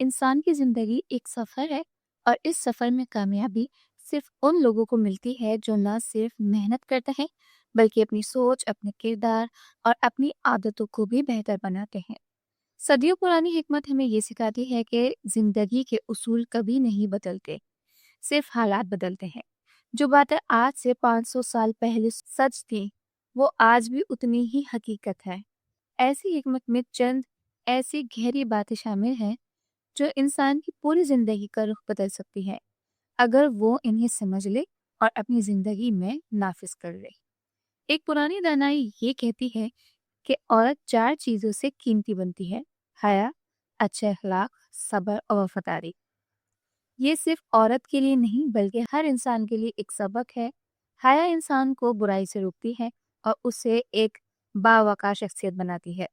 انسان کی زندگی ایک سفر ہے اور اس سفر میں کامیابی صرف ان لوگوں کو ملتی ہے جو نہ صرف محنت کرتے ہیں بلکہ اپنی سوچ، اپنے کردار اور اپنی عادتوں کو بھی بہتر بناتے ہیں۔ صدیوں پرانی حکمت ہمیں یہ سکھاتی ہے کہ زندگی کے اصول کبھی نہیں بدلتے، صرف حالات بدلتے ہیں۔ جو باتیں آج سے 500 سال پہلے سچ تھی وہ آج بھی اتنی ہی حقیقت ہے۔ ایسی حکمت میں چند ایسی گہری باتیں شامل ہیں جو انسان کی پوری زندگی کا رخ بدل سکتی ہے اگر وہ انہیں سمجھ لے اور اپنی زندگی میں نافذ کر لے۔ ایک پرانی دانائی یہ کہتی ہے کہ عورت 4 چیزوں سے قیمتی بنتی ہے: حیا، اچھے اخلاق، صبر اور وفاداری۔ یہ صرف عورت کے لیے نہیں بلکہ ہر انسان کے لیے ایک سبق ہے۔ حیا انسان کو برائی سے روکتی ہے اور اسے ایک باوقار شخصیت بناتی ہے۔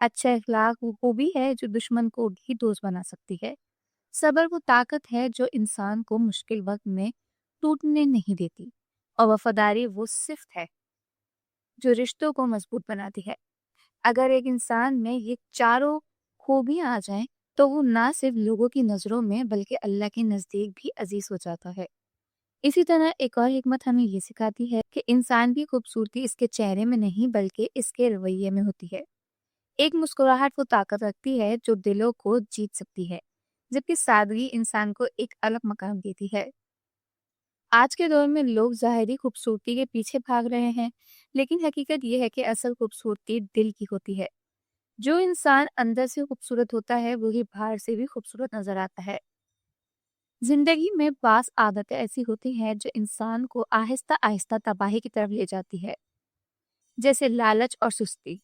اچھا اخلاق وہ خوبی ہے جو دشمن کو بھی دوست بنا سکتی ہے۔ صبر وہ طاقت ہے جو انسان کو مشکل وقت میں ٹوٹنے نہیں دیتی، اور وفاداری وہ صفت ہے جو رشتوں کو مضبوط بناتی ہے۔ اگر ایک انسان میں یہ چاروں خوبیاں آ جائیں تو وہ نہ صرف لوگوں کی نظروں میں بلکہ اللہ کے نزدیک بھی عزیز ہو جاتا ہے۔ اسی طرح ایک اور حکمت ہمیں یہ سکھاتی ہے کہ انسان کی خوبصورتی اس کے چہرے میں نہیں بلکہ اس کے رویے میں ہوتی ہے۔ ایک مسکراہٹ وہ طاقت رکھتی ہے جو دلوں کو جیت سکتی ہے، جبکہ سادگی انسان کو ایک الگ مقام دیتی ہے۔ آج کے دور میں لوگ ظاہری خوبصورتی کے پیچھے بھاگ رہے ہیں، لیکن حقیقت یہ ہے کہ اصل خوبصورتی دل کی ہوتی ہے۔ جو انسان اندر سے خوبصورت ہوتا ہے وہی باہر سے بھی خوبصورت نظر آتا ہے۔ زندگی میں بعض عادتیں ایسی ہوتی ہیں جو انسان کو آہستہ آہستہ تباہی کی طرف لے جاتی ہے، جیسے لالچ اور سستی۔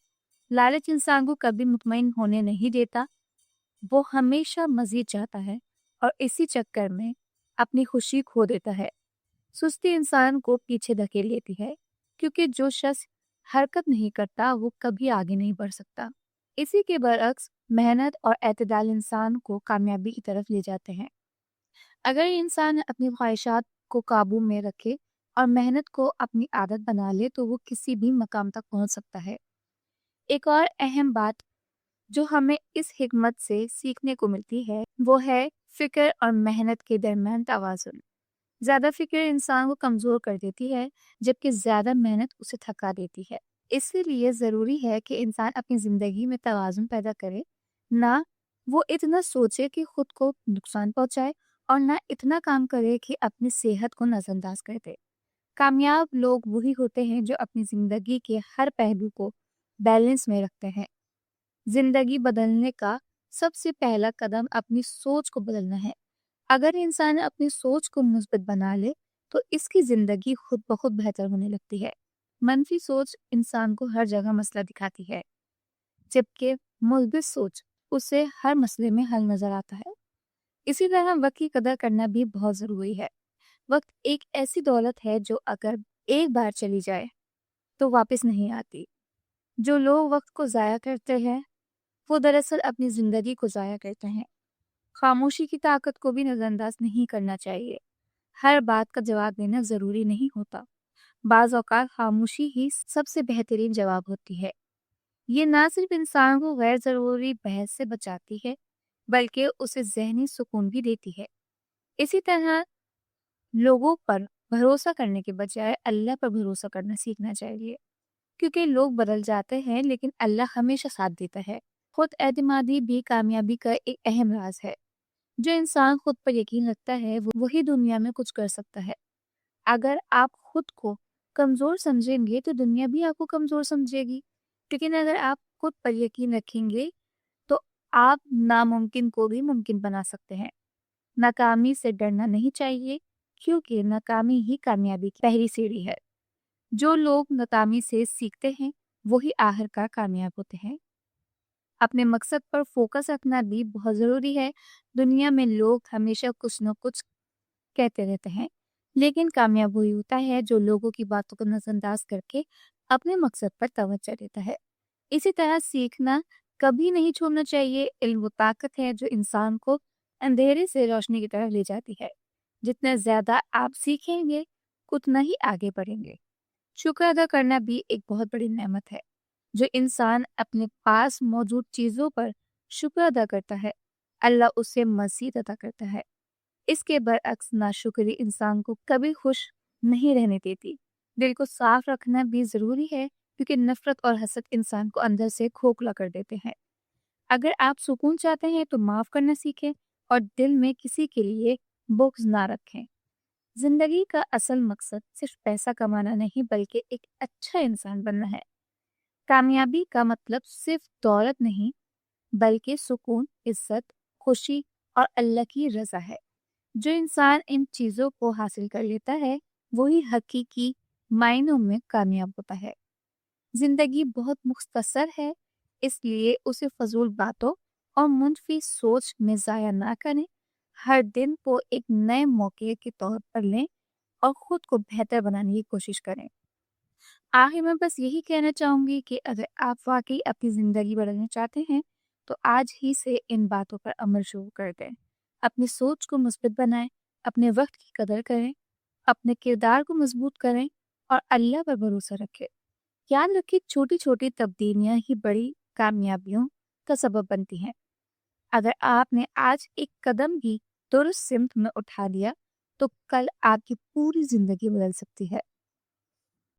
لالچ انسان کو کبھی مطمئن ہونے نہیں دیتا، وہ ہمیشہ مزید چاہتا ہے اور اسی چکر میں اپنی خوشی کھو دیتا ہے۔ سستی انسان کو پیچھے دھکیل لیتی ہے، کیونکہ جو شخص حرکت نہیں کرتا وہ کبھی آگے نہیں بڑھ سکتا۔ اسی کے برعکس محنت اور اعتدال انسان کو کامیابی کی طرف لے جاتے ہیں۔ اگر انسان اپنی خواہشات کو قابو میں رکھے اور محنت کو اپنی عادت بنا لے تو وہ کسی بھی مقام تک پہنچ سکتا ہے۔ ایک اور اہم بات جو ہمیں اس حکمت سے سیکھنے کو ملتی ہے وہ ہے فکر اور محنت کے درمیان توازن۔ زیادہ فکر انسان کو کمزور کر دیتی ہے جبکہ زیادہ محنت اسے تھکا دیتی ہے۔ اسی لیے ضروری ہے کہ انسان اپنی زندگی میں توازن پیدا کرے، نہ وہ اتنا سوچے کہ خود کو نقصان پہنچائے اور نہ اتنا کام کرے کہ اپنی صحت کو نظر انداز کر دے۔ کامیاب لوگ وہی ہوتے ہیں جو اپنی زندگی کے ہر پہلو کو بیلنس میں رکھتے ہیں۔ زندگی بدلنے کا سب سے پہلا قدم اپنی سوچ کو بدلنا ہے۔ اگر انسان اپنی سوچ کو مثبت بنا لے تو اس کی زندگی خود بخود بہتر ہونے لگتی ہے۔ منفی سوچ انسان کو ہر جگہ مسئلہ دکھاتی ہے، جبکہ مثبت سوچ اسے ہر مسئلے میں حل نظر آتا ہے۔ اسی طرح وقت کی قدر کرنا بھی بہت ضروری ہے۔ وقت ایک ایسی دولت ہے جو اگر ایک بار چلی جائے تو واپس نہیں آتی۔ جو لوگ وقت کو ضائع کرتے ہیں وہ دراصل اپنی زندگی کو ضائع کرتے ہیں۔ خاموشی کی طاقت کو بھی نظر انداز نہیں کرنا چاہیے۔ ہر بات کا جواب دینا ضروری نہیں ہوتا، بعض اوقات خاموشی ہی سب سے بہترین جواب ہوتی ہے۔ یہ نہ صرف انسان کو غیر ضروری بحث سے بچاتی ہے بلکہ اسے ذہنی سکون بھی دیتی ہے۔ اسی طرح لوگوں پر بھروسہ کرنے کے بجائے اللہ پر بھروسہ کرنا سیکھنا چاہیے، کیونکہ لوگ بدل جاتے ہیں لیکن اللہ ہمیشہ ساتھ دیتا ہے۔ خود اعتمادی بھی کامیابی کا ایک اہم راز ہے۔ جو انسان خود پر یقین رکھتا ہے وہی دنیا میں کچھ کر سکتا ہے۔ اگر آپ خود کو کمزور سمجھیں گے تو دنیا بھی آپ کو کمزور سمجھے گی، لیکن اگر آپ خود پر یقین رکھیں گے تو آپ ناممکن کو بھی ممکن بنا سکتے ہیں۔ ناکامی سے ڈرنا نہیں چاہیے، کیونکہ ناکامی ہی کامیابی کی پہلی سیڑھی ہے۔ جو لوگ ناکامی سے سیکھتے ہیں وہی آخر کار کامیاب ہوتے ہیں۔ اپنے مقصد پر فوکس رکھنا بھی بہت ضروری ہے۔ دنیا میں لوگ ہمیشہ کچھ نہ کچھ کہتے رہتے ہیں، لیکن کامیاب وہی ہوتا ہے جو لوگوں کی باتوں کو نظر انداز کر کے اپنے مقصد پر توجہ دیتا ہے۔ اسی طرح سیکھنا کبھی نہیں چھوڑنا چاہیے۔ علم وہ طاقت ہے جو انسان کو اندھیرے سے روشنی کی طرف لے جاتی ہے۔ جتنا زیادہ آپ سیکھیں گے اتنا ہی آگے بڑھیں گے۔ شکر ادا کرنا بھی ایک بہت بڑی نعمت ہے۔ جو انسان اپنے پاس موجود چیزوں پر شکر ادا کرتا ہے اللہ اسے مزید عطا کرتا ہے۔ اس کے برعکس ناشکری انسان کو کبھی خوش نہیں رہنے دیتی۔ دل کو صاف رکھنا بھی ضروری ہے، کیونکہ نفرت اور حسد انسان کو اندر سے کھوکھلا کر دیتے ہیں۔ اگر آپ سکون چاہتے ہیں تو معاف کرنا سیکھیں اور دل میں کسی کے لیے بغض نہ رکھیں۔ زندگی کا اصل مقصد صرف پیسہ کمانا نہیں بلکہ ایک اچھا انسان بننا ہے۔ کامیابی کا مطلب صرف دولت نہیں بلکہ سکون، عزت، خوشی اور اللہ کی رضا ہے۔ جو انسان ان چیزوں کو حاصل کر لیتا ہے وہی حقیقی معنوں میں کامیاب ہوتا ہے۔ زندگی بہت مختصر ہے، اس لیے اسے فضول باتوں اور منفی سوچ میں ضائع نہ کریں۔ ہر دن کو ایک نئے موقع کے طور پر لیں اور خود کو بہتر بنانے کی کوشش کریں۔ آخر میں بس یہی کہنا چاہوں گی کہ اگر آپ واقعی اپنی زندگی بدلنا چاہتے ہیں تو آج ہی سے ان باتوں پر عمل شروع کر دیں۔ اپنی سوچ کو مثبت بنائیں، اپنے وقت کی قدر کریں، اپنے کردار کو مضبوط کریں اور اللہ پر بھروسہ رکھیں۔ یاد رکھیں، چھوٹی چھوٹی تبدیلیاں ہی بڑی کامیابیوں کا سبب بنتی ہیں۔ اگر آپ نے آج ایک قدم بھی درست سمت میں اٹھا لیا تو کل آپ کی پوری زندگی بدل سکتی ہے۔